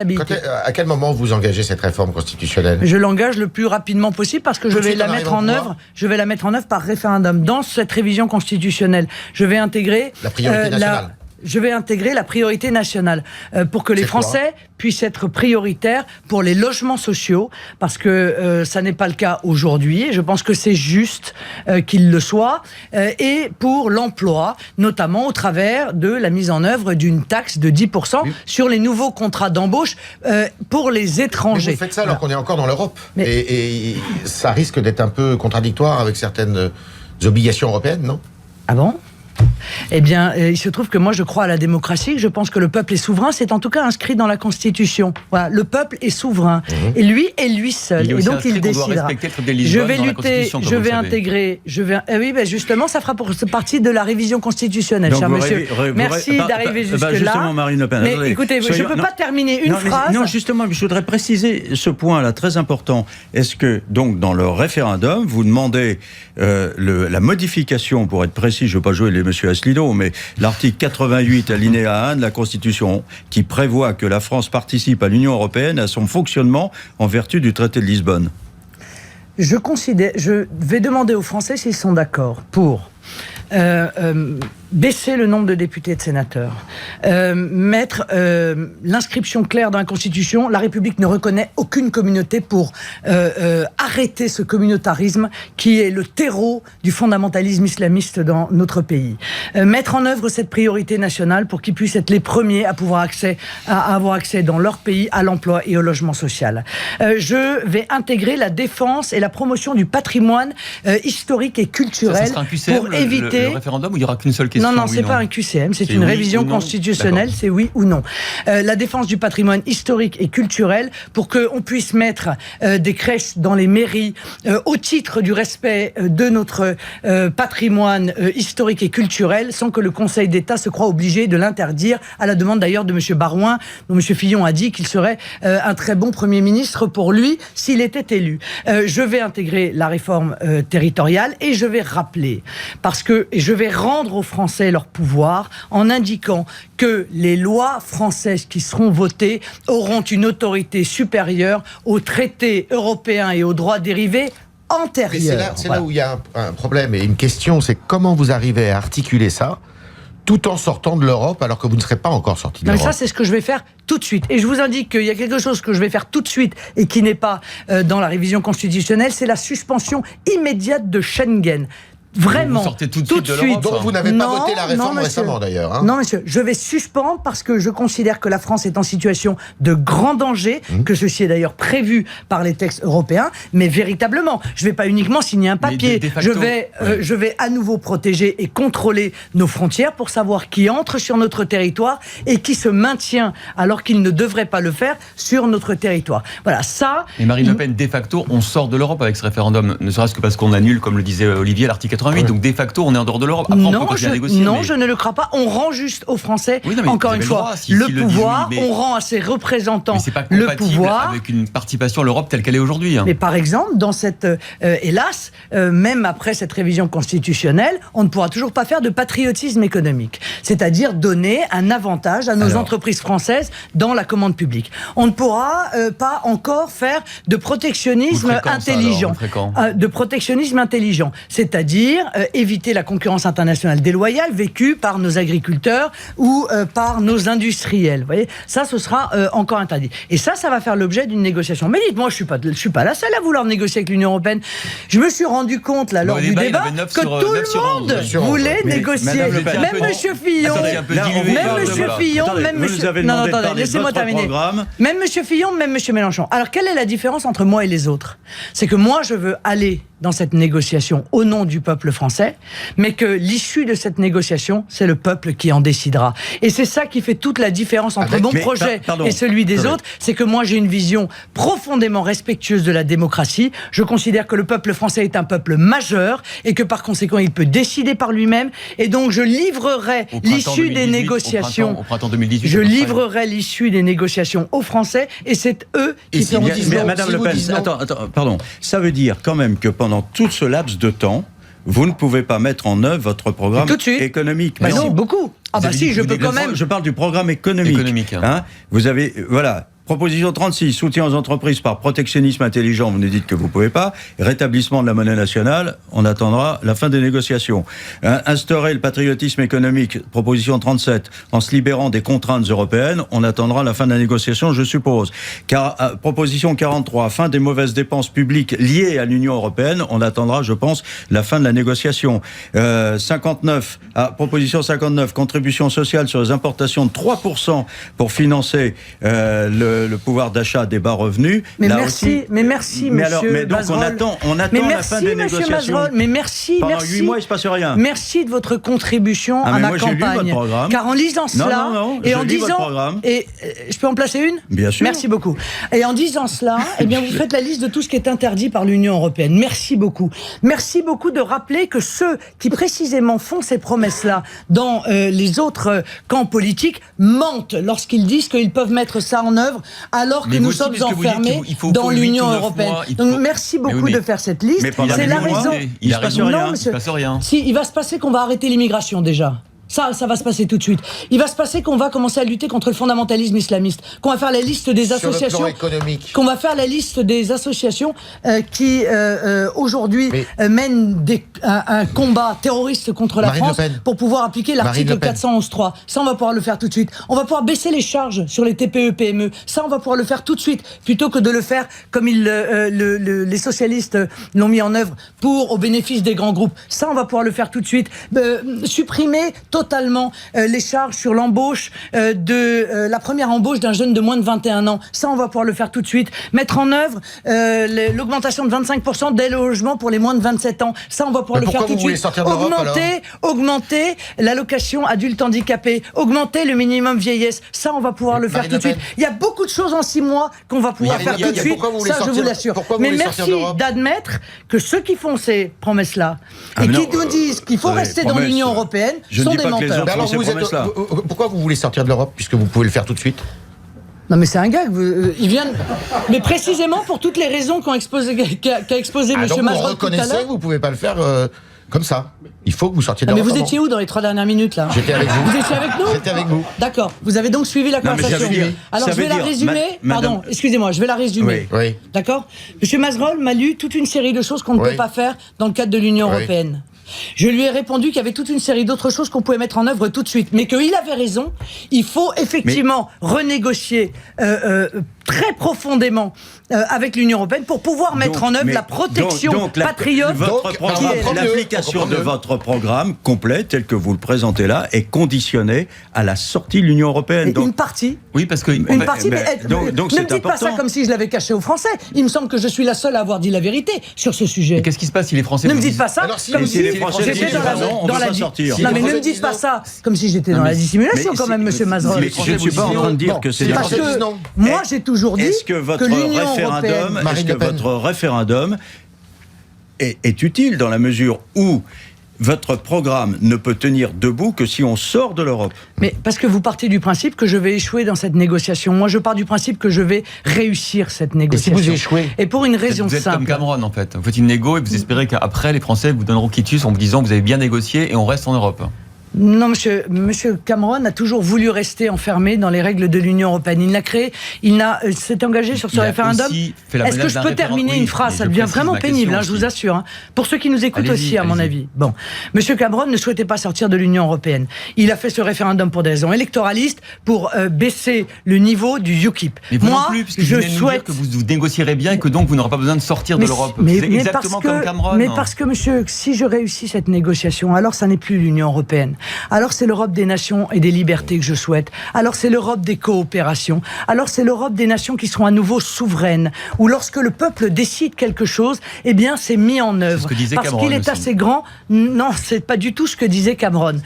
À quel moment vous engagez cette réforme constitutionnelle ? Je l'engage le plus rapidement possible parce que je vais la mettre en œuvre. Je vais la mettre en œuvre par référendum. Dans cette révision constitutionnelle, je vais intégrer la priorité nationale. Je vais intégrer la priorité nationale pour que les Français puissent être prioritaires pour les logements sociaux, parce que ça n'est pas le cas aujourd'hui, et je pense que c'est juste qu'il le soit, et pour l'emploi, notamment au travers de la mise en œuvre d'une taxe de 10% sur les nouveaux contrats d'embauche pour les étrangers. Mais vous faites ça alors qu'on est encore dans l'Europe, et ça risque d'être un peu contradictoire avec certaines obligations européennes, non ? Ah bon ? Eh bien, il se trouve que moi, je crois à la démocratie. Je pense que le peuple est souverain. C'est en tout cas inscrit dans la Constitution. Voilà, le peuple est souverain. Et lui seul. Et donc, il décidera. Je vais lutter, je vais intégrer. Oui, ben justement, ça fera partie de la révision constitutionnelle, cher monsieur. Merci d'arriver jusque-là. Justement, Marine Le Pen. Mais écoutez, je ne peux pas terminer une phrase. Non, justement, je voudrais préciser ce point-là, très important. Est-ce que, donc, dans le référendum, vous demandez la modification, pour être précis, je ne veux pas jouer les monsieur Asselineau, mais l'article 88 alinéa 1 de la Constitution qui prévoit que la France participe à l'Union européenne à son fonctionnement en vertu du traité de Lisbonne. Je vais demander aux Français s'ils sont d'accord pour baisser le nombre de députés et de sénateurs, mettre l'inscription claire dans la Constitution. La République ne reconnaît aucune communauté pour arrêter ce communautarisme qui est le terreau du fondamentalisme islamiste dans notre pays. Mettre en œuvre cette priorité nationale pour qu'ils puissent être les premiers à avoir accès dans leur pays à l'emploi et au logement social. Je vais intégrer la défense et la promotion du patrimoine historique et culturel. Ça sera un QCM, pour éviter... le référendum, où il n'y aura qu'une seule question? Non, c'est pas un QCM, c'est une révision constitutionnelle, c'est oui ou non. La défense du patrimoine historique et culturel pour qu'on puisse mettre des crèches dans les mairies au titre du respect de notre patrimoine historique et culturel, sans que le Conseil d'État se croie obligé de l'interdire, à la demande d'ailleurs de M. Barouin, dont M. Fillon a dit qu'il serait un très bon Premier ministre pour lui s'il était élu. Je vais intégrer la réforme territoriale et je vais rappeler, parce que je vais rendre aux Français leur pouvoir en indiquant que les lois françaises qui seront votées auront une autorité supérieure aux traités européens et aux droits dérivés antérieurs. C'est là où il y a un problème et une question, c'est comment vous arrivez à articuler ça tout en sortant de l'Europe alors que vous ne serez pas encore sorti de l'Europe. Ça, c'est ce que je vais faire tout de suite. Et je vous indique qu'il y a quelque chose que je vais faire tout de suite et qui n'est pas dans la révision constitutionnelle, c'est la suspension immédiate de Schengen. Vraiment, vous sortez tout de suite. Donc vous n'avez pas voté la réforme récemment d'ailleurs. Hein. Non monsieur, je vais suspendre parce que je considère que la France est en situation de grand danger, que ceci est d'ailleurs prévu par les textes européens, mais véritablement, je ne vais pas uniquement signer un papier, je vais à nouveau protéger et contrôler nos frontières pour savoir qui entre sur notre territoire et qui se maintient alors qu'il ne devrait pas le faire sur notre territoire. Voilà, ça... Et Marine Le Pen, de facto, on sort de l'Europe avec ce référendum, ne serait-ce que parce qu'on annule, comme le disait Olivier, l'article 88, donc de facto on est en dehors de l'Europe. Après, on peut continuer à négocier. Non, je ne le crois pas. On rend juste aux Français, encore une fois, le pouvoir. On rend à ses représentants le pouvoir. Avec une participation à l'Europe telle qu'elle est aujourd'hui. Mais par exemple, dans cette, hélas, même après cette révision constitutionnelle, on ne pourra toujours pas faire de patriotisme économique. C'est-à-dire donner un avantage à nos entreprises françaises dans la commande publique. On ne pourra pas encore faire de protectionnisme intelligent. De protectionnisme intelligent. C'est-à-dire éviter la concurrence internationale déloyale vécue par nos agriculteurs ou par nos industriels. Vous voyez, ça, ce sera encore interdit. Et ça va faire l'objet d'une négociation. Mais dites-moi, je suis pas la seule à vouloir négocier avec l'Union européenne. Je me suis rendu compte, là, lors du débat, que tout le monde voulait négocier. Même M. Fillon, Non, attendez, laissez-moi terminer. Même M. Fillon, même M. Mélenchon. Alors, quelle est la différence entre moi et les autres ? C'est que moi, je veux aller dans cette négociation au nom du peuple français, mais que l'issue de cette négociation, c'est le peuple qui en décidera. Et c'est ça qui fait toute la différence entre mon projet et celui des autres, c'est que moi j'ai une vision profondément respectueuse de la démocratie. Je considère que le peuple français est un peuple majeur et que par conséquent il peut décider par lui-même, et donc je livrerai l'issue des négociations. Au printemps 2018, je livrerai l'issue des négociations aux Français, et c'est eux qui feront décider. Madame Le Pen, pardon, ça veut dire quand même que pendant tout ce laps de temps, vous ne pouvez pas mettre en œuvre votre programme économique. Non, beaucoup. Ah bah si, je peux quand même. Je parle du programme économique. Hein. Vous avez, Proposition 36, soutien aux entreprises par protectionnisme intelligent, vous nous dites que vous ne pouvez pas. Rétablissement de la monnaie nationale, on attendra la fin des négociations. Instaurer le patriotisme économique, proposition 37, en se libérant des contraintes européennes, on attendra la fin de la négociation, je suppose. Proposition 43, fin des mauvaises dépenses publiques liées à l'Union européenne, on attendra, je pense, la fin de la négociation. 59, proposition 59, contribution sociale sur les importations de 3% pour financer le pouvoir d'achat des bas revenus. Mais merci, monsieur Mazerolle. On attend la fin des négociations. Mais merci, Pendant 8 mois, il ne se passe rien. Merci de votre contribution à ma campagne. J'ai lu votre programme. Car en lisant cela, et en disant, et je peux en placer une ? Bien sûr. Merci beaucoup. Et en disant cela, eh bien, vous faites la liste de tout ce qui est interdit par l'Union européenne. Merci beaucoup. Merci beaucoup de rappeler que ceux qui précisément font ces promesses-là dans les autres camps politiques mentent lorsqu'ils disent qu'ils peuvent mettre ça en œuvre alors que nous sommes enfermés dans l'Union européenne. Donc merci beaucoup de faire cette liste. C'est la raison. Il ne se passe rien. Si, il va se passer qu'on va arrêter l'immigration déjà. Ça va se passer tout de suite. Il va se passer qu'on va commencer à lutter contre le fondamentalisme islamiste, qu'on va faire la liste des associations, sur le plan économique, qu'on va faire la liste des associations qui aujourd'hui mènent un combat terroriste contre la France pour pouvoir appliquer l'article 411.3. Ça, on va pouvoir le faire tout de suite. On va pouvoir baisser les charges sur les TPE-PME. Ça, on va pouvoir le faire tout de suite, plutôt que de le faire comme les socialistes l'ont mis en œuvre au bénéfice des grands groupes. Ça, on va pouvoir le faire tout de suite. Supprimer totalement les charges sur l'embauche la première embauche d'un jeune de moins de 21 ans. Ça, on va pouvoir le faire tout de suite. Mettre en œuvre l'augmentation de 25% des logements pour les moins de 27 ans. Ça, on va pouvoir le faire tout de suite. Augmenter l'allocation adulte handicapé. Augmenter le minimum vieillesse. Ça, on va pouvoir le faire tout de suite. Il y a beaucoup de choses en 6 mois qu'on va pouvoir faire tout de suite. Ça, je vous l'assure. Mais merci d'admettre que ceux qui font ces promesses-là et qui nous disent qu'il faut rester dans l'Union européenne sont des menteurs. Pourquoi vous voulez sortir de l'Europe puisque vous pouvez le faire tout de suite ? Non mais c'est un gag, il vient. Mais précisément pour toutes les raisons qu'a exposé M. Mazerolle tout à l'heure. Vous reconnaissez, vous pouvez pas le faire comme ça. Il faut que vous sortiez de l'Europe. Mais vous étiez où dans les 3 dernières minutes là ? J'étais avec vous. Vous étiez avec nous ? J'étais avec vous. D'accord. Vous avez donc suivi la conversation. Alors je vais la résumer. Pardon, excusez-moi, je vais la résumer. Oui. D'accord ? M. Mazerolle m'a lu toute une série de choses qu'on ne peut pas faire dans le cadre de l'Union européenne. Je lui ai répondu qu'il y avait toute une série d'autres choses qu'on pouvait mettre en œuvre tout de suite, mais qu'il avait raison. Il faut effectivement renégocier très profondément avec l'Union européenne pour pouvoir mettre en œuvre la protection patriote. L'application de votre programme complet, tel que vous le présentez là, est conditionnée à la sortie de l'Union européenne. Une partie. Oui, parce que une partie. Donc ne me dites pas ça comme si je l'avais caché aux Français. Il me semble que je suis la seule à avoir dit la vérité sur ce sujet. Et qu'est-ce qui se passe si les Français ne me dites pas ça comme si les Français j'étais dans la sortir. Non mais ne me dites pas ça comme si j'étais dans la dissimulation quand même, Monsieur Mazerolle. Je ne suis pas en train de dire que c'est parce que moi j'ai toujours dit que l'Union européenne. Est-ce que votre référendum est utile dans la mesure où votre programme ne peut tenir debout que si on sort de l'Europe? Mais parce que vous partez du principe que je vais échouer dans cette négociation. Moi, je pars du principe que je vais réussir cette négociation. Et si vous échouez? Et pour une raison simple. Vous êtes comme Cameron, en fait. Vous faites une négo et vous espérez qu'après, les Français vous donneront quitus en vous disant que vous avez bien négocié et on reste en Europe. Non, monsieur Cameron a toujours voulu rester enfermé dans les règles de l'Union européenne. Il s'est engagé sur ce référendum. Est-ce que je peux terminer une phrase? Ça devient vraiment pénible, je vous assure. Hein. Pour ceux qui nous écoutent aussi, à mon avis. Bon, monsieur Cameron ne souhaitait pas sortir de l'Union européenne. Il a fait ce référendum pour des raisons électoralistes, pour baisser le niveau du UKIP. Mais vous moi, non plus, puisque je souhaite que vous négocierez bien et que donc vous n'aurez pas besoin de sortir de l'Europe. C'est exactement comme Cameron. Mais parce que, monsieur, si je réussis cette négociation, alors ça n'est plus l'Union européenne. Alors c'est l'Europe des nations et des libertés que je souhaite. Alors c'est l'Europe des coopérations. Alors c'est l'Europe des nations qui seront à nouveau souveraines. Où lorsque le peuple décide quelque chose, eh bien c'est mis en œuvre. C'est ce que disait parce Cameron, qu'il est assez grand. Non, c'est pas du tout ce que disait Cameron.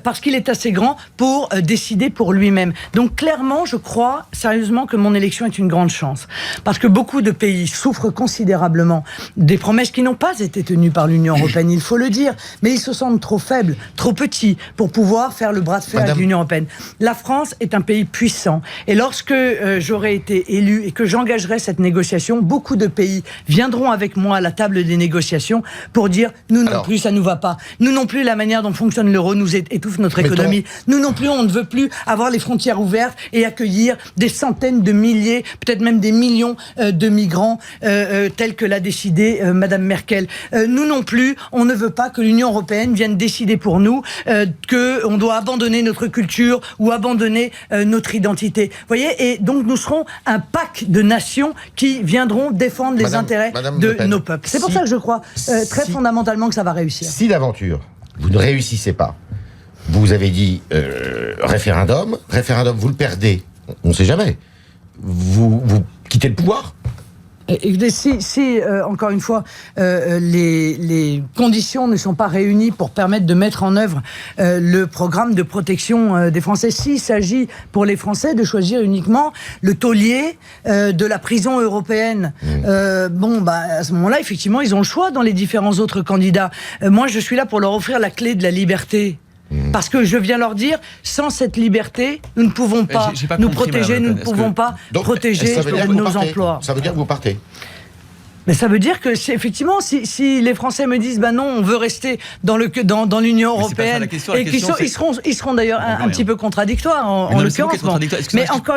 Parce qu'il est assez grand pour décider pour lui-même. Donc clairement, je crois sérieusement que mon élection est une grande chance. Parce que beaucoup de pays souffrent considérablement des promesses qui n'ont pas été tenues par l'Union européenne, il faut le dire. Mais ils se sentent trop faibles, trop petits. outils pour pouvoir faire le bras de fer avec l'Union européenne. La France est un pays puissant. Et lorsque j'aurai été élu et que j'engagerai cette négociation, beaucoup de pays viendront avec moi à la table des négociations pour dire nous non plus, ça ne nous va pas. Nous non plus, la manière dont fonctionne l'euro nous étouffe notre économie. Nous non plus, on ne veut plus avoir les frontières ouvertes et accueillir des centaines de milliers, peut-être même des millions de migrants tels que l'a décidé Madame Merkel. Nous non plus, on ne veut pas que l'Union européenne vienne décider pour nous qu'on doit abandonner notre culture ou abandonner notre identité. Vous voyez, et donc nous serons un pack de nations qui viendront défendre les intérêts de nos peuples. C'est pour ça que je crois très fondamentalement que ça va réussir. Si d'aventure, vous ne réussissez pas, vous avez dit référendum, vous le perdez, on ne sait jamais. Vous quittez le pouvoir ? Si encore une fois, les conditions ne sont pas réunies pour permettre de mettre en œuvre le programme de protection des Français, s'il s'agit pour les Français de choisir uniquement le taulier de la prison européenne, à ce moment-là, effectivement, ils ont le choix dans les différents autres candidats. Moi, je suis là pour leur offrir la clé de la liberté. Parce que je viens leur dire, sans cette liberté, nous ne pouvons pas nous protéger, nous ne pouvons pas protéger nos emplois. Ça veut dire que vous partez ? Mais ça veut dire que, effectivement, si les Français me disent, non, on veut rester dans l'Union européenne, et ils seront d'ailleurs un petit peu contradictoires, en l'occurrence. Mais encore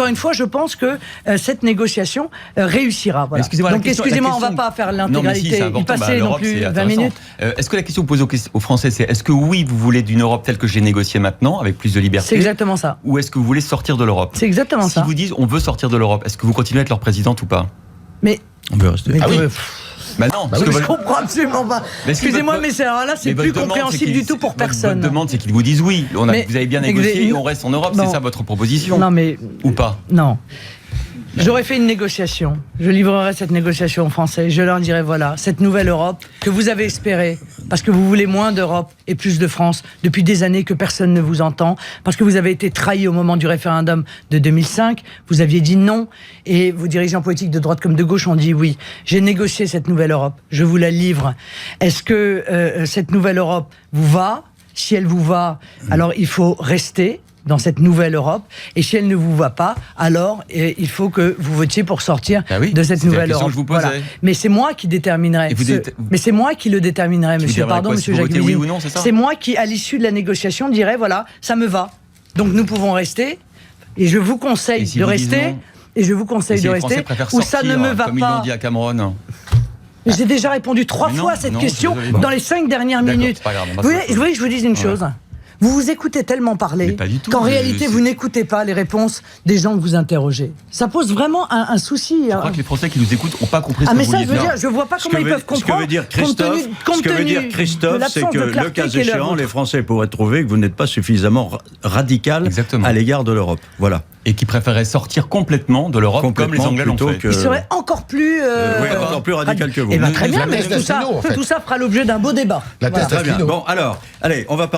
une fois, je pense que cette négociation réussira. Voilà. Donc, excusez-moi, on ne va pas faire l'intégralité, y passer non plus 20 minutes. Est-ce que la question posée aux Français, c'est est-ce que oui, vous voulez d'une Europe telle que j'ai négocié maintenant, avec plus de liberté ? C'est exactement ça. Ou est-ce que vous voulez sortir de l'Europe ? C'est exactement ça. Si vous disent, on veut sortir de l'Europe, est-ce que vous continuez à être leur présidente ou pas ? Mais on veut rester. Je comprends absolument pas. Excusez-moi, mais c'est plus compréhensible du tout pour personne. Votre demande, c'est qu'ils vous disent oui. Vous avez bien négocié et on reste en Europe. C'est ça votre proposition ? Non, mais ou pas ? Non. J'aurais fait une négociation. Je livrerai cette négociation aux Français. Je leur dirai voilà, cette nouvelle Europe que vous avez espérée, parce que vous voulez moins d'Europe et plus de France depuis des années que personne ne vous entend, parce que vous avez été trahi au moment du référendum de 2005. Vous aviez dit non et vos dirigeants politiques de droite comme de gauche ont dit oui. J'ai négocié cette nouvelle Europe. Je vous la livre. Est-ce que cette nouvelle Europe vous va ? Si elle vous va, alors il faut rester dans cette nouvelle Europe, et si elle ne vous va pas, alors il faut que vous votiez pour sortir de cette nouvelle Europe. Voilà. Mais c'est moi qui déterminerai. Mais c'est moi qui le déterminerai, monsieur. Pardon, monsieur Jacques. Oui ou non, c'est moi qui, à l'issue de la négociation, dirai voilà, ça me va. Donc nous pouvons rester, et je vous conseille de rester. Et je vous conseille de rester. Ou ça ne me va pas. Comme ils l'ont dit à Cameroun. J'ai déjà répondu 3 fois à cette question dans les 5 dernières minutes. Vous voulez que je vous dise une chose ? Vous vous écoutez tellement parler qu'en réalité, vous n'écoutez pas les réponses des gens que vous interrogez. Ça pose vraiment un souci. Je crois que les Français qui nous écoutent n'ont pas compris ce que vous vouliez dire. Je ne vois pas comment ils peuvent comprendre. Ce que veut dire Christophe, c'est que le cas échéant, les Français pourraient trouver que vous n'êtes pas suffisamment radical à l'égard de l'Europe. Voilà. Et qui préféraient sortir complètement de l'Europe comme les Anglais l'ont fait. Ils seraient encore plus... encore plus radical que vous. Très bien, mais tout ça fera l'objet d'un beau débat. Très bien. Bon, alors, allez, on va